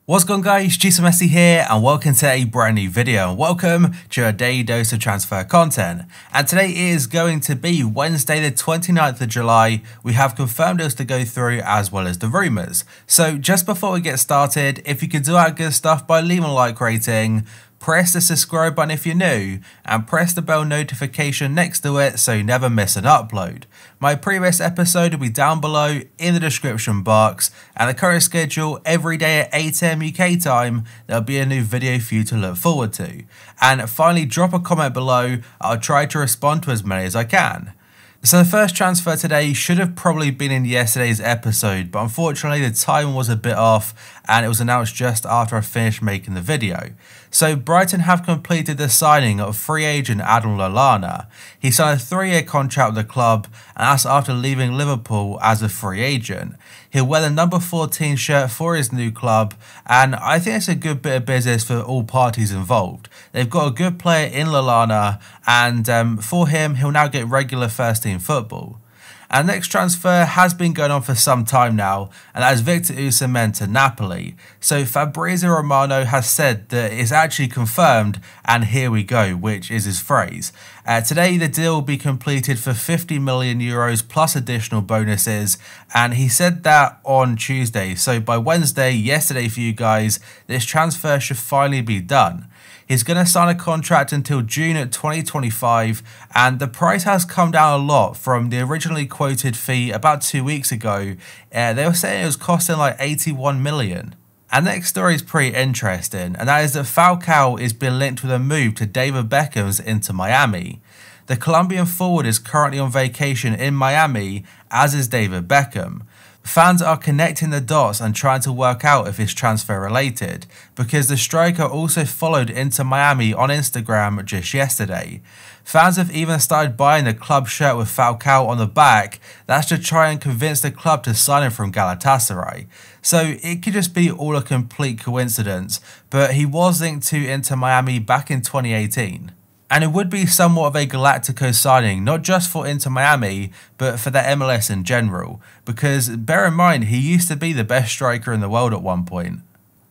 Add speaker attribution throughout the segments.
Speaker 1: What's going on, guys, Messi here and welcome to a brand new video. Welcome to a daily dose of transfer content, and today is going to be Wednesday the 29th of July. We have confirmed deals to go through as well as the rumours. So just before we get started, if you could do our good stuff by leaving a like rating, press the subscribe button if you're new, and press the bell notification next to it so you never miss an upload. My previous episode will be down below in the description box, and the current schedule every day at 8 AM UK time, there'll be a new video for you to look forward to. And finally, drop a comment below, I'll try to respond to as many as I can. So the first transfer today should have probably been in yesterday's episode, but unfortunately the time was a bit off and it was announced just after I finished making the video. So Brighton have completed the signing of free agent Adam Lallana. He signed a 3-year contract with the club, and that's after leaving Liverpool as a free agent. He'll wear the number 14 shirt for his new club, and I think it's a good bit of business for all parties involved. They've got a good player in Lallana, and for him, he'll now get regular first team football. Our next transfer has been going on for some time now, and that is Victor OSIMHEN to Napoli. So Fabrizio Romano has said that it's actually confirmed, and here we go, which is his phrase. Today the deal will be completed for €50 million plus additional bonuses, and he said that on Tuesday. So by Wednesday, yesterday for you guys, this transfer should finally be done. He's going to sign a contract until June 2025, and the price has come down a lot from the originally quoted fee about 2 weeks ago. They were saying it was costing like 81 million. Our next story is pretty interesting, and that is that Falcao is being linked with a move to David Beckham's Inter Miami. The Colombian forward is currently on vacation in Miami, as is David Beckham. Fans are connecting the dots and trying to work out if it's transfer related, because the striker also followed Inter Miami on Instagram just yesterday. Fans have even started buying the club shirt with Falcao on the back. That's to try and convince the club to sign him from Galatasaray. So it could just be all a complete coincidence, but he was linked to Inter Miami back in 2018. And it would be somewhat of a Galactico signing, not just for Inter Miami, but for the MLS in general, because bear in mind, he used to be the best striker in the world at one point.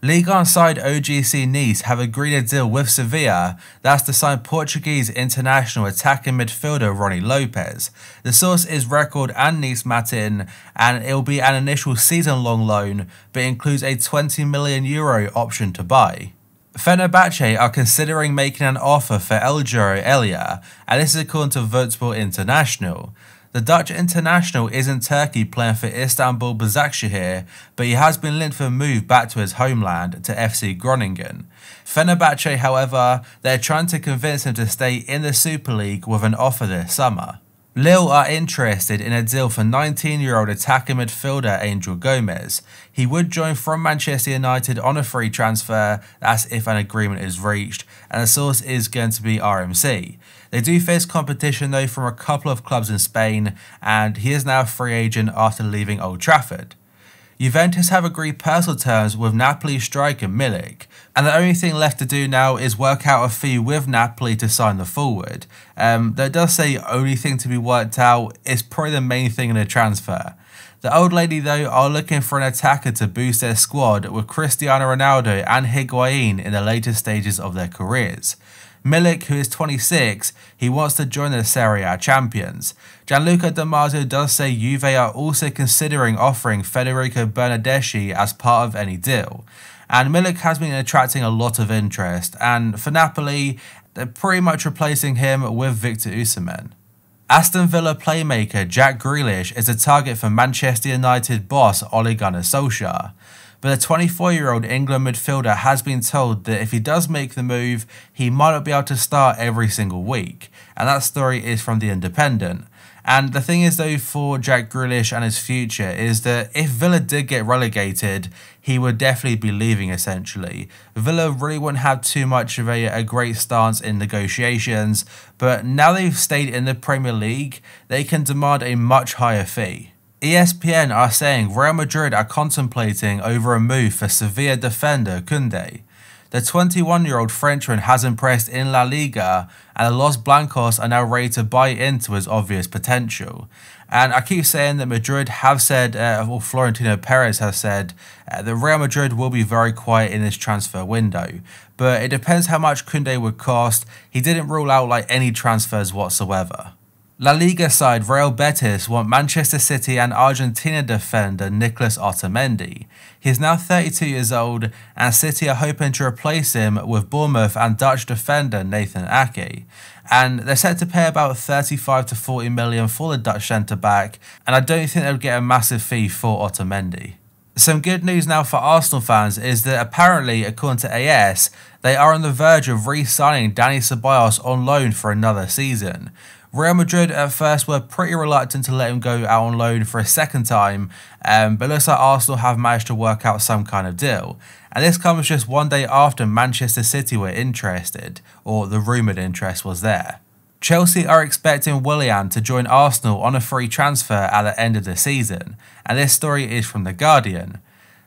Speaker 1: Ligue 1 side OGC Nice have agreed a deal with Sevilla, that's to sign Portuguese international attacking midfielder Ronnie Lopez. The source is Record and Nice Matin, and it will be an initial season-long loan, but includes a €20 million option to buy. Fenerbahce are considering making an offer for Eljuro Elia, and this is according to Voetbal International. The Dutch international is in Turkey playing for Istanbul Başakşehir, but he has been linked for a move back to his homeland, to FC Groningen. Fenerbahce, however, they're trying to convince him to stay in the Super League with an offer this summer. Lille are interested in a deal for 19-year-old attacking midfielder Angel Gomez. He would join from Manchester United on a free transfer, that's if an agreement is reached, and the source is going to be RMC. They do face competition though from a couple of clubs in Spain, and he is now a free agent after leaving Old Trafford. Juventus have agreed personal terms with Napoli striker MILIK, and the only thing left to do now is work out a fee with Napoli to sign the forward. Though it does say only thing to be worked out, it's probably the main thing in the transfer. The old lady though are looking for an attacker to boost their squad with Cristiano Ronaldo and Higuain in the later stages of their careers. MILIK, who is 26, he wants to join the Serie A champions. Gianluca Di Marzio does say Juve are also considering offering Federico Bernardeschi as part of any deal. And MILIK has been attracting a lot of interest, and for Napoli, they're pretty much replacing him with Victor OSIMHEN. Aston Villa playmaker Jack Grealish is a target for Manchester United boss Ole Gunnar Solskjaer. But the 24-year-old England midfielder has been told that if he does make the move, he might not be able to start every single week. And that story is from The Independent. And the thing is though for Jack Grealish and his future is that if Villa did get relegated, he would definitely be leaving essentially. Villa really wouldn't have too much of a great stance in negotiations, but now they've stayed in the Premier League, they can demand a much higher fee. ESPN are saying Real Madrid are contemplating over a move for Sevilla defender Koundé. The 21-year-old Frenchman has impressed in La Liga, and the Los Blancos are now ready to buy into his obvious potential. And I keep saying that Madrid have said, or Florentino Perez has said, that Real Madrid will be very quiet in this transfer window. But it depends how much Koundé would cost. He didn't rule out any transfers whatsoever. La Liga side Real Betis want Manchester City and Argentina defender Nicolas Otamendi. He is now 32 years old, and City are hoping to replace him with Bournemouth and Dutch defender Nathan Ake. And they're set to pay about 35 to 40 million for the Dutch centre-back, and I don't think they'll get a massive fee for Otamendi. Some good news now for Arsenal fans is that apparently, according to AS, they are on the verge of re-signing Dani Ceballos on loan for another season. Real Madrid at first were pretty reluctant to let him go out on loan for a second time, but it looks like Arsenal have managed to work out some kind of deal. And this comes just one day after Manchester City were interested, or the rumoured interest was there. Chelsea are expecting Willian to join Arsenal on a free transfer at the end of the season, and this story is from The Guardian.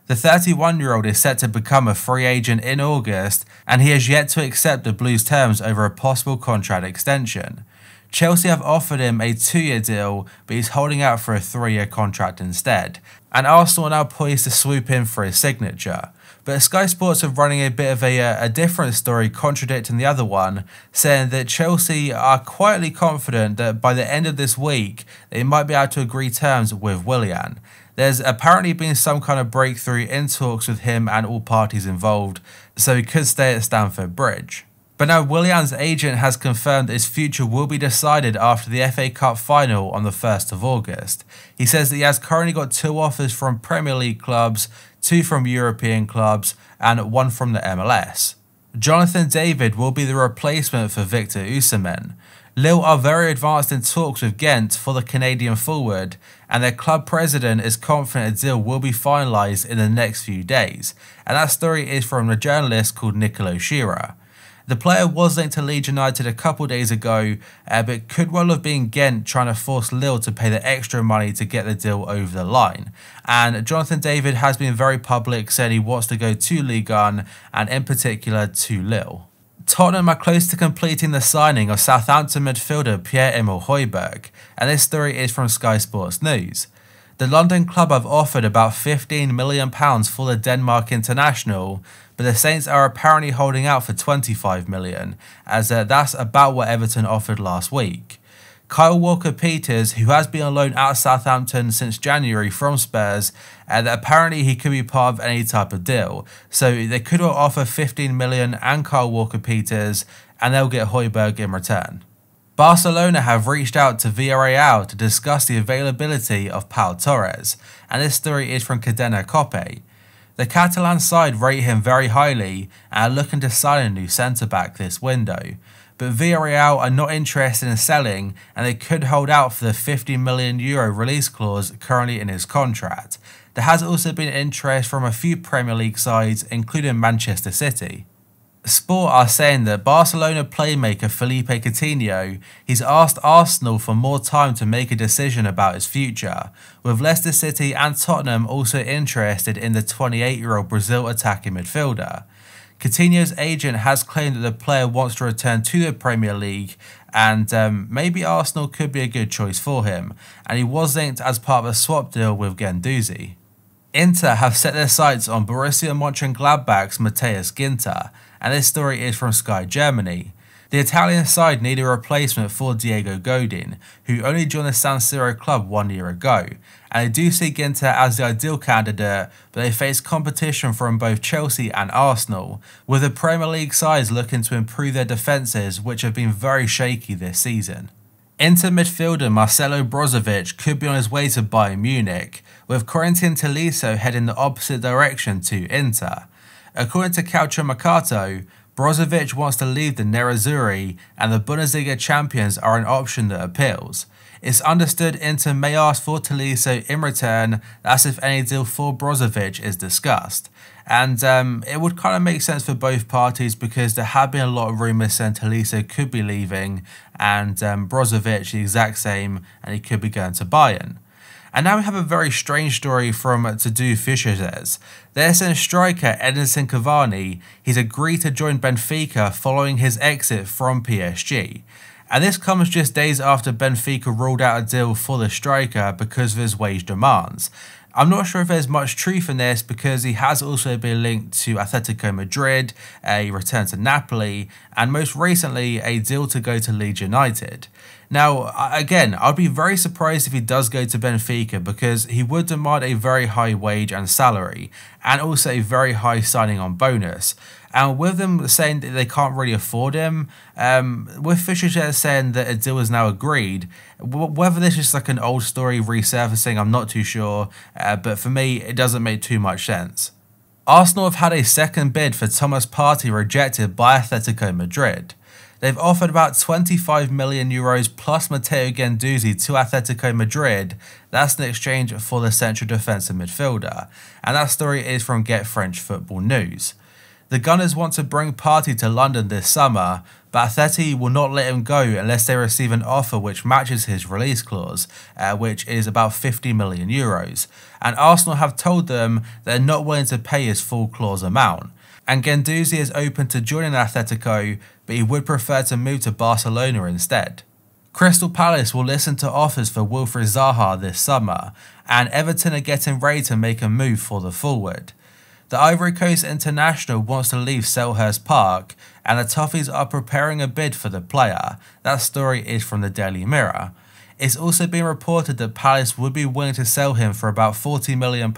Speaker 1: The 31-year-old is set to become a free agent in August, and he has yet to accept the Blues' terms over a possible contract extension. Chelsea have offered him a 2-year deal, but he's holding out for a 3-year contract instead, and Arsenal are now poised to swoop in for his signature. But Sky Sports are running a bit of a different story contradicting the other one, saying that Chelsea are quietly confident that by the end of this week, they might be able to agree terms with Willian. There's apparently been some kind of breakthrough in talks with him and all parties involved, so he could stay at Stamford Bridge. But now Willian's agent has confirmed his future will be decided after the FA Cup final on the 1st of August. He says that he has currently got 2 offers from Premier League clubs, 2 from European clubs, and 1 from the MLS. Jonathan David will be the replacement for Victor Osimhen. Lille are very advanced in talks with Ghent for the Canadian forward, and their club president is confident a deal will be finalised in the next few days. And that story is from a journalist called Nicolo Shearer. The player was linked to Leeds United a couple days ago, but could well have been Ghent trying to force Lille to pay the extra money to get the deal over the line. And Jonathan David has been very public, saying he wants to go to Ligue 1 and in particular to Lille. Tottenham are close to completing the signing of Southampton midfielder Pierre-Emile Højbjerg, and this story is from Sky Sports News. The London club have offered about £15 million for the Denmark international, but the Saints are apparently holding out for £25 million, as that's about what Everton offered last week. Kyle Walker-Peters, who has been on loan at Southampton since January from Spurs, that apparently he could be part of any type of deal, so they could well offer £15 million and Kyle Walker-Peters, and they'll get Højbjerg in return. Barcelona have reached out to Villarreal to discuss the availability of Pau Torres, and this story is from Cadena Cope. The Catalan side rate him very highly and are looking to sign a new centre-back this window, but Villarreal are not interested in selling, and they could hold out for the €50 million release clause currently in his contract. There has also been interest from a few Premier League sides, including Manchester City. Sport are saying that Barcelona playmaker Felipe Coutinho, he's asked Arsenal for more time to make a decision about his future, with Leicester City and Tottenham also interested in the 28-year-old Brazil attacking midfielder. Coutinho's agent has claimed that the player wants to return to the Premier League, and maybe Arsenal could be a good choice for him, and he was linked as part of a swap deal with GUENDOUZI. Inter have set their sights on Borussia Mönchengladbach's Matthias Ginter, and this story is from Sky Germany. The Italian side need a replacement for Diego Godin, who only joined the San Siro club 1 year ago, and they do see Ginter as the ideal candidate, but they face competition from both Chelsea and Arsenal, with the Premier League sides looking to improve their defences, which have been very shaky this season. Inter midfielder Marcelo Brozovic could be on his way to Bayern Munich, with Corentin Tolisso heading the opposite direction to Inter. According to Calciomercato, Brozovic wants to leave the Nerazzurri, and the Bundesliga champions are an option that appeals. It's understood Inter may ask for Tolisso in return, that's if any deal for Brozovic is discussed. And it would kind of make sense for both parties, because there have been a lot of rumours saying Tolisso could be leaving, and Brozovic the exact same, and he could be going to Bayern. And now we have a very strange story from To Do Fishes. They're saying striker Edinson Cavani, he's agreed to join Benfica following his exit from PSG. And this comes just days after Benfica ruled out a deal for the striker because of his wage demands. I'm not sure if there's much truth in this because he has also been linked to Atletico Madrid, a return to Napoli, and most recently a deal to go to Leeds United. Now, again, I'd be very surprised if he does go to Benfica because he would demand a very high wage and salary, and also a very high signing on bonus. And with them saying that they can't really afford him, with Fischer saying that a deal is now agreed, whether this is like an old story resurfacing, I'm not too sure, but for me, it doesn't make too much sense. Arsenal have had a second bid for Thomas Partey rejected by Atletico Madrid. They've offered about 25 million euros plus Matteo Guendouzi to Atletico Madrid. That's in exchange for the central defensive midfielder. And that story is from Get French Football News. The Gunners want to bring Partey to London this summer, but Atleti will not let him go unless they receive an offer which matches his release clause, which is about 50 million euros. And Arsenal have told them they're not willing to pay his full clause amount. And Guendouzi is open to joining Atletico, but he would prefer to move to Barcelona instead. Crystal Palace will listen to offers for Wilfried Zaha this summer, and Everton are getting ready to make a move for the forward. The Ivory Coast international wants to leave Selhurst Park, and the Toffees are preparing a bid for the player. That story is from the Daily Mirror. It's also been reported that Palace would be willing to sell him for about £40 million,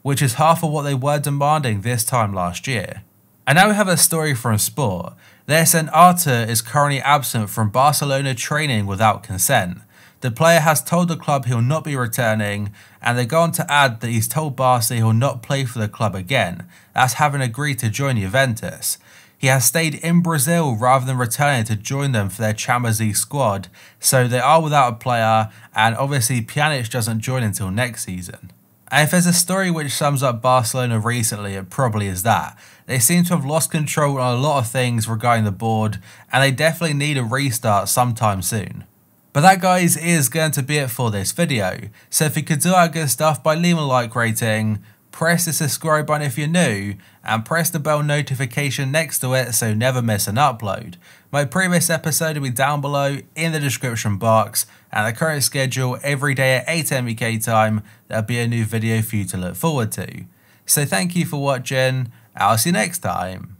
Speaker 1: which is half of what they were demanding this time last year. And now we have a story from Sport. They're saying Arthur is currently absent from Barcelona training without consent. The player has told the club he'll not be returning, and they go on to add that he's told Barca he'll not play for the club again, that's having agreed to join Juventus. He has stayed in Brazil rather than returning to join them for their Champions League squad, so they are without a player, and obviously Pjanic doesn't join until next season. And if there's a story which sums up Barcelona recently, it probably is that. They seem to have lost control on a lot of things regarding the board, and they definitely need a restart sometime soon. But that, guys, is going to be it for this video. So if you could do our good stuff by leaving a like rating, press the subscribe button if you're new, and press the bell notification next to it so you never miss an upload. My previous episode will be down below in the description box, and the current schedule every day at 8 AM UK time, there'll be a new video for you to look forward to. So thank you for watching, I'll see you next time.